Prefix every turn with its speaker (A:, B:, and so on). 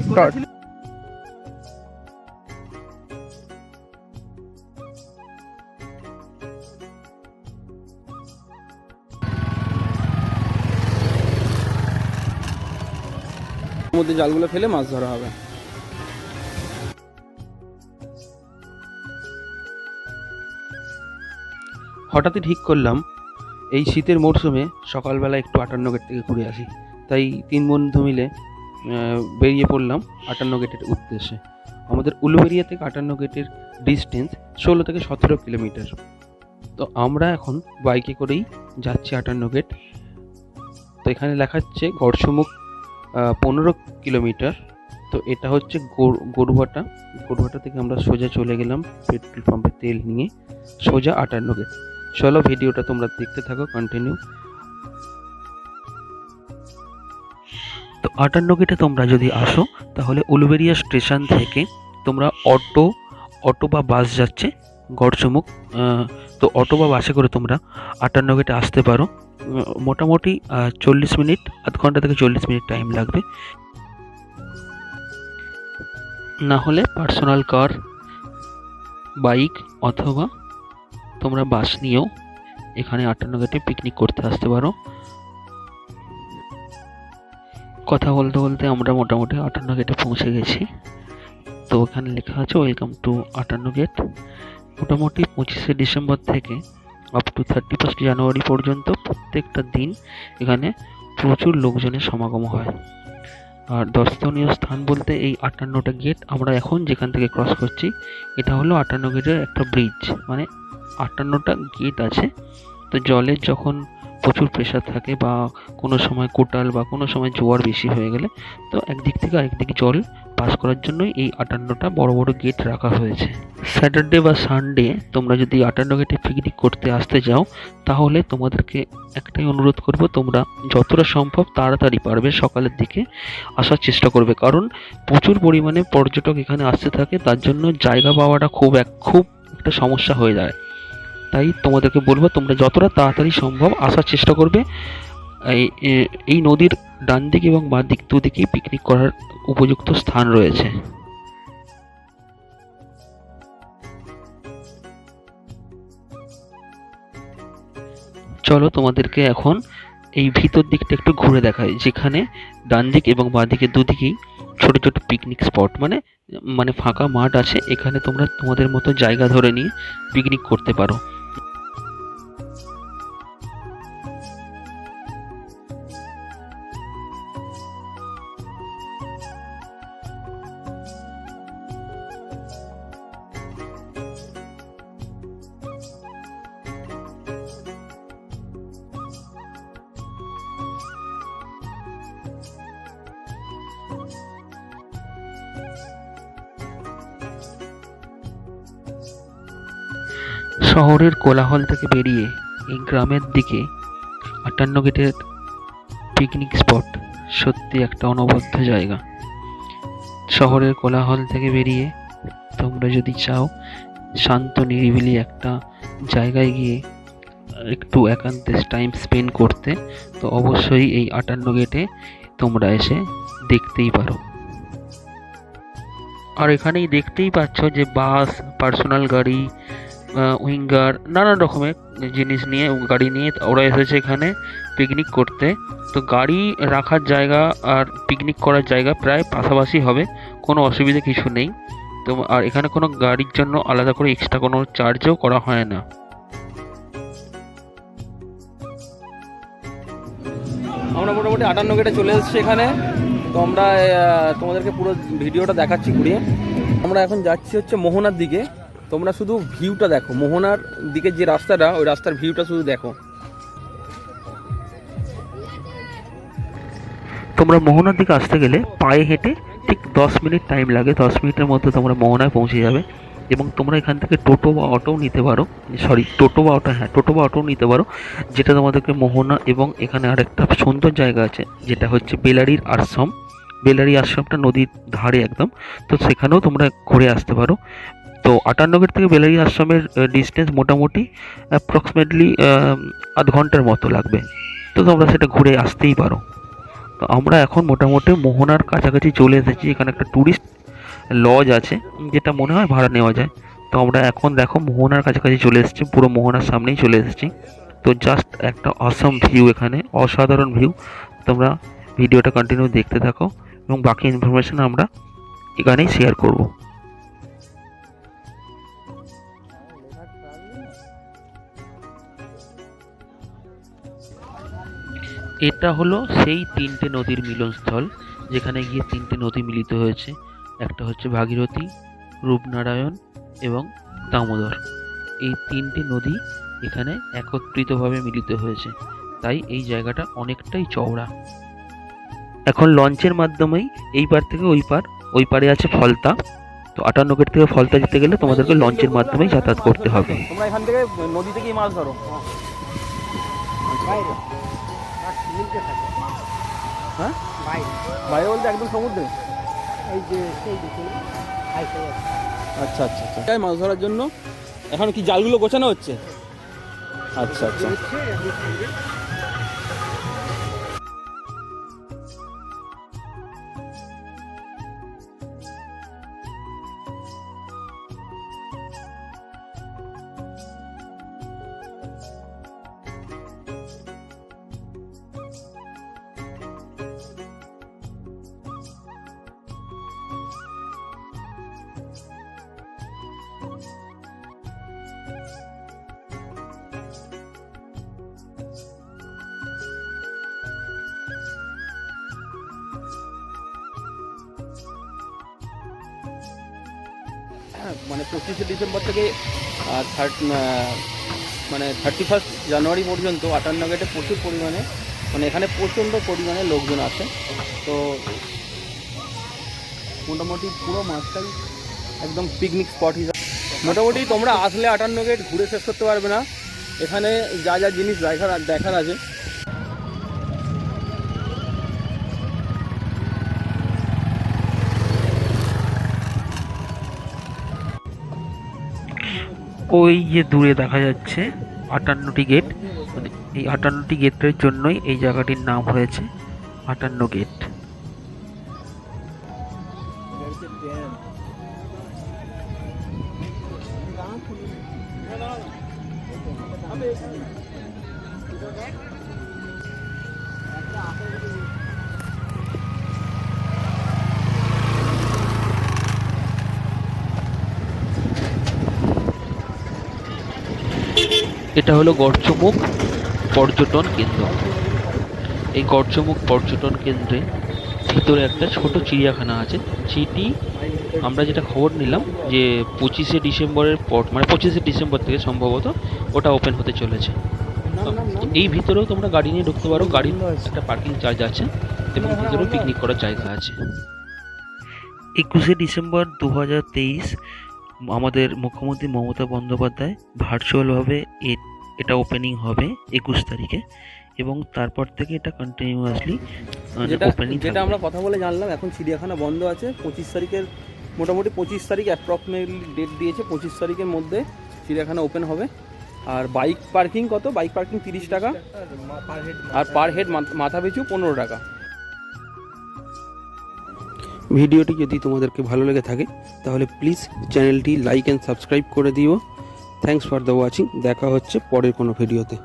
A: Start. মধ্যে জালগুলো ফেলে মাছ ধরা হবে। হঠাৎই ঠিক করলাম এই শীতের মরশুমে সকালবেলা একটু 58 গেট থেকে ঘুরে আসি, তাই 3 বন্ধু মিলে বেরিয়ে পড়লাম 58 গেটের উদ্দেশ্যে। আমাদের উলুবেড়িয়া থেকে 58 গেটের ডিস্টেন্স 16 থেকে 17 কিলোমিটার। তো আমরা এখন বাইকে করেই যাচ্ছি 58 গেট। তো এখানে লেখাচ্ছে গড়সমুখ 15 কিলোমিটার। তো এটা হচ্ছে গরুবাটা থেকে আমরা সোজা চলে গেলাম পেট্রোল পাম্পে তেল নিয়ে সোজা 58 গেট। চলো ভিডিওটা তোমরা দেখতে থাকো কন্টিনিউ। তো 58 গেটে তোমরা যদি আসো তাহলে উলুবেড়িয়া স্টেশন থেকে তোমরা অটো বা বাস যাচ্ছে গড়সমুখ। তো অটো বা বাসে করে তোমরা 58 গেটে আসতে পারো। মোটামুটি 40 মিনিট, আধ ঘন্টা থেকে 40 মিনিট টাইম লাগবে। না হলে পার্সোনাল কার, বাইক অথবা তোমরা বাস নিয়েও এখানে 58 গেটে পিকনিক করতে আসতে পারো। কথা বলতে বলতে আমরা মোটামুটি 58 গেটে পৌঁছে গেছি। তো ওখানে লেখা আছে ওয়েলকাম টু 58 গেট। মোটামুটি 25শে ডিসেম্বর থেকে আপ টু 31 জানুয়ারি পর্যন্ত প্রত্যেকটা দিন এখানে প্রচুর লোকজনের সমাগম হয়। আর দর্শনীয় স্থান বলতে এই 58টা গেট আমরা এখন যেখান থেকে ক্রস করছি এটা হলো 58 গেটের একটা ব্রিজ, মানে 58টা গেট আছে। তো জলের যখন প্রচুর প্রেশার থাকে বা কোনো সময় কোটাল বা কোনো সময় জোয়ার বেশি হয়ে গেলে তো একদিক থেকে আরেকদিক জল পাস করার জন্যই এই 58টা বড় বড় গেট রাখা হয়েছে। স্যাটারডে বা সানডে তোমরা যদি 58 গেটে পিকনিক করতে আসতে যাও তাহলে তোমাদেরকে একটাই অনুরোধ করব, তোমরা যতটা সম্ভব তাড়াতাড়ি পারবে সকালের দিকে আসার চেষ্টা করবে, কারণ প্রচুর পরিমাণে পর্যটক এখানে আসতে থাকে, তার জন্য জায়গা পাওয়াটা খুব একটা সমস্যা হয়ে যায়। তাই তোমাদেরকে বলবো তোমরা যতটা তাড়াতাড়ি সম্ভব আসার চেষ্টা করবে। এই নদীর ডান দিক এবং বাঁ দিক দুদিকেই পিকনিক করার উপযুক্ত স্থান রয়েছে। চলো তোমাদেরকে এখন এই ভিতর দিকটা একটু ঘুরে দেখাই, যেখানে ডান দিক এবং বাঁ দিকে দুদিকেই ছোট ছোট পিকনিক স্পট মানে ফাঁকা মাঠ আছে। এখানে তোমরা তোমাদের মতো জায়গা ধরে নিয়ে পিকনিক করতে পারো। শহরের কোলাহল থেকে বেরিয়ে এই গ্রামের দিকে 58 গেটের পিকনিক স্পট সত্যি একটা অনবদ্য জায়গা। শহরের কোলাহল থেকে বেরিয়ে তোমরা যদি চাও শান্ত নিরিবিলি একটা জায়গায় গিয়ে একটু একান্তে টাইম স্পেন্ড করতে, তো অবশ্যই এই 58 গেটে তোমরা এসে দেখতেই পারো। আর এখানেই দেখতেই পাচ্ছ যে বাস, পার্সোনাল গাড়ি, উইঙ্গার, নানান রকমের জিনিস নিয়ে গাড়ি নিয়ে ওরা এসেছে এখানে পিকনিক করতে। তো গাড়ি রাখার জায়গা আর পিকনিক করার জায়গা প্রায় পাশাপাশি হবে, কোনো অসুবিধা কিছু নেই। তো আর এখানে কোনো গাড়ির জন্য আলাদা করে এক্সট্রা কোনো চার্জও করা হয় না। আমরা মোটামুটি 58 গেটে চলে এসেছি এখানে। তো আমরা তোমাদেরকে পুরো ভিডিওটা দেখাচ্ছি ঘুরিয়ে। আমরা এখন যাচ্ছি হচ্ছে মোহনার দিকে। তোমরা শুধু ভিউটা দেখো, মোহনার দিকে যে রাস্তাটা, ওই রাস্তার ভিউটা শুধু দেখো। তোমরা মোহনার দিকে আসতে গেলে পায়ে হেঁটে ঠিক 10 মিনিট টাইম লাগে। 10 মিনিটের মধ্যে তোমরা মোহনায় পৌঁছে যাবে। এবং তোমরা এখান থেকে টোটো বা অটোও নিতে পারো, টোটো বা অটোও নিতে পারো, যেটা তোমাদেরকে মোহনা এবং এখানে আরেকটা সুন্দর জায়গা আছে যেটা হচ্ছে বেলারির আশ্রম। বেলারি আশ্রমটা নদীর ধারে একদম, তো সেখানেও তোমরা ঘুরে আসতে পারো। তো 58 গেট থেকে বেলারি আশ্রমের ডিস্টেন্স মোটামুটি অ্যাপ্রক্সিমেটলি আধ ঘন্টার মতো লাগবে। তো তোমরা সেটা ঘুরে আসতেই পারো। তো আমরা এখন মোটামুটি মোহনার কাছাকাছি চলে এসেছি। এখানে একটা ট্যুরিস্ট লজ আছে যেটা মনে হয় ভাড়া নেওয়া যায়। তো আমরা এখন দেখো মোহনার কাছাকাছি চলে এসেছি, পুরো মোহনার সামনেই চলে এসেছি। তো জাস্ট একটা অসম ভিউ, এখানে অসাধারণ ভিউ। তোমরা ভিডিওটা কন্টিনিউ দেখতে থাকো এবং বাকি ইনফরমেশন আমরা এখানেই শেয়ার করব। এটা হলো সেই তিনটে নদীর মিলনস্থল, যেখানে গিয়ে তিনটে নদী মিলিত হয়েছে। একটা হচ্ছে ভাগীরথী, রূপনারায়ণ এবং দামোদর। এই তিনটে নদী এখানে একত্রিতভাবে মিলিত হয়েছে, তাই এই জায়গাটা অনেকটাই চওড়া। এখন লঞ্চের মাধ্যমেই এই পার থেকে ওই পারে আছে ফলতা। তো 58 গেট থেকে ফলতা যেতে গেলে তোমাদেরকে লঞ্চের মাধ্যমেই যাতায়াত করতে হবে।
B: তোমরা এখান থেকে নদী থেকেই মাছ ধরো? হ্যাঁ, বাইরে বলতে একদম সমুদ্রে? আচ্ছা আচ্ছা আচ্ছা, মাছ ধরার জন্য এখন কি জালগুলো গোছানো হচ্ছে? আচ্ছা আচ্ছা। মানে 25শে ডিসেম্বর থেকে 31 জানুয়ারি পর্যন্ত 58 গেটে প্রচুর পরিমাণে, মানে এখানে প্রচণ্ড পরিমাণে লোকজন আসে। তো মোটামুটি পুরো মাছটাই একদম পিকনিক স্পট হিসাবে। মোটামুটি তোমরা আসলে 58 গেট ঘুরে শেষ করতে পারবে না। এখানে যা যা জিনিস দেখার আছে।
A: ওই যে দূরে দেখা যাচ্ছে 58টি গেট, মানে এই 58টি গেটের জন্যই এই জায়গাটির নাম হয়েছে 58 গেট। এটা হলো গড়চমুখ পর্যটন কেন্দ্র। এই গড়চমুখ পর্যটন কেন্দ্রে ভিতরে একটা ছোট চিড়িয়াখানা আছে, যেটি আমরা যেটা খবর নিলাম যে 25শে ডিসেম্বরের পর, মানে 25শে ডিসেম্বর থেকে সম্ভবত ওটা ওপেন হতে চলেছে। এই ভিতরেও তোমরা গাড়ি নিয়ে ঢুকতে পারো, গাড়ির একটা পার্কিং চার্জ আছে এবং ভিতরেও পিকনিক করার জায়গা আছে। 21শে ডিসেম্বর 2023 আমাদের মুখ্যমন্ত্রী মমতা বন্দ্যোপাধ্যায় ভার্চুয়ালভাবে এটা ওপেনিং হবে 21 তারিখে, এবং তারপর থেকে এটা কন্টিনিউয়াসলি ওপেনিং।
B: যেটা আমরা কথা বলে জানলাম, এখন চিড়িয়াখানা বন্ধ আছে 25 তারিখের, মোটামুটি 25 তারিখ অ্যাপ্রক্সিমেটলি ডেট দিয়েছে। 25 তারিখের মধ্যে চিড়িয়াখানা ওপেন হবে। আর বাইক পার্কিং কত? বাইক পার্কিং 30 টাকা, আর পার হেড মাথা পিছু 15 টাকা।
C: ভিডিওটি যদি তোমাদেরকে ভালো লেগে থাকে তাহলে প্লিজ চ্যানেলটি লাইক অ্যান্ড সাবস্ক্রাইব করে দিও। Thanks for the watching. দেখা হচ্ছে পরের কোনো ভিডিওতে।